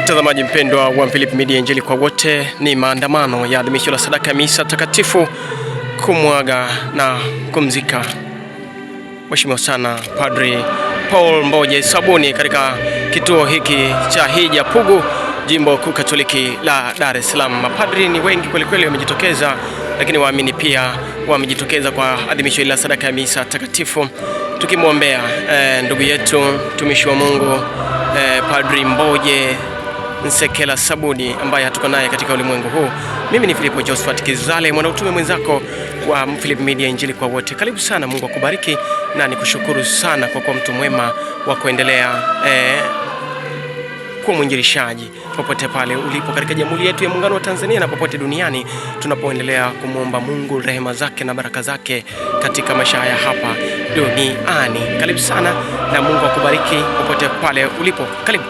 Mtazamaji mpendwa wa Philip Media, Injili kwa wote, ni maandamano ya adhimisho la sadaka ya misa takatifu kumwaga na kumzika Mheshimiwa sana Padri Paul Mboje Sabuni katika kituo hiki cha Hija Pugu, Jimbo Kuu Katoliki la Dar es Salaam. Mapadri ni wengi kweli kweli wamejitokeza, lakini waamini pia wamejitokeza kwa adhimisho la sadaka ya misa takatifu, tukimwombea ndugu yetu mtumishi wa Mungu Padri Mboje Nsekela Sabuni ambaye hatuko naye katika ulimwengu huu. Mimi ni Philip Josephat Kizale, mwanautume mwenzako wa Philip Media, Injili kwa wote. Karibu sana, Mungu akubariki na nikushukuru sana kwa kuwa mtu mwema wa kuendelea kuwa mwinjilishaji popote pale ulipo katika Jamhuri yetu ya Muungano wa Tanzania na popote duniani, tunapoendelea kumwomba Mungu rehema zake na baraka zake katika maisha haya hapa duniani. Karibu sana na Mungu akubariki popote pale ulipo. Karibu.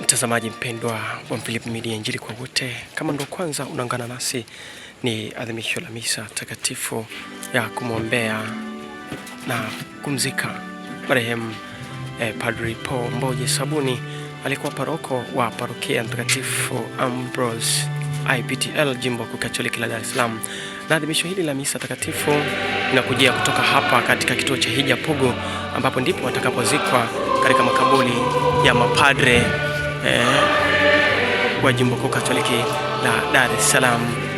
Mtazamaji mpendwa wa Philip Media, Injili kwa wote, kama ndo kwanza unaungana nasi, ni adhimisho la misa takatifu ya kumwombea na kumzika marehemu Padri Paul Mboje Sabuni, alikuwa paroko wa parokia Mtakatifu Ambrose IPTL, Jimbo Kuu Katoliki la Dar es Salaam. Na adhimisho hili la misa takatifu linakujia kutoka hapa katika kituo cha Hija Pugu, ambapo ndipo watakapozikwa katika makaburi ya mapadre wa Jimbo Kuu Katoliki la Dar es Salaam.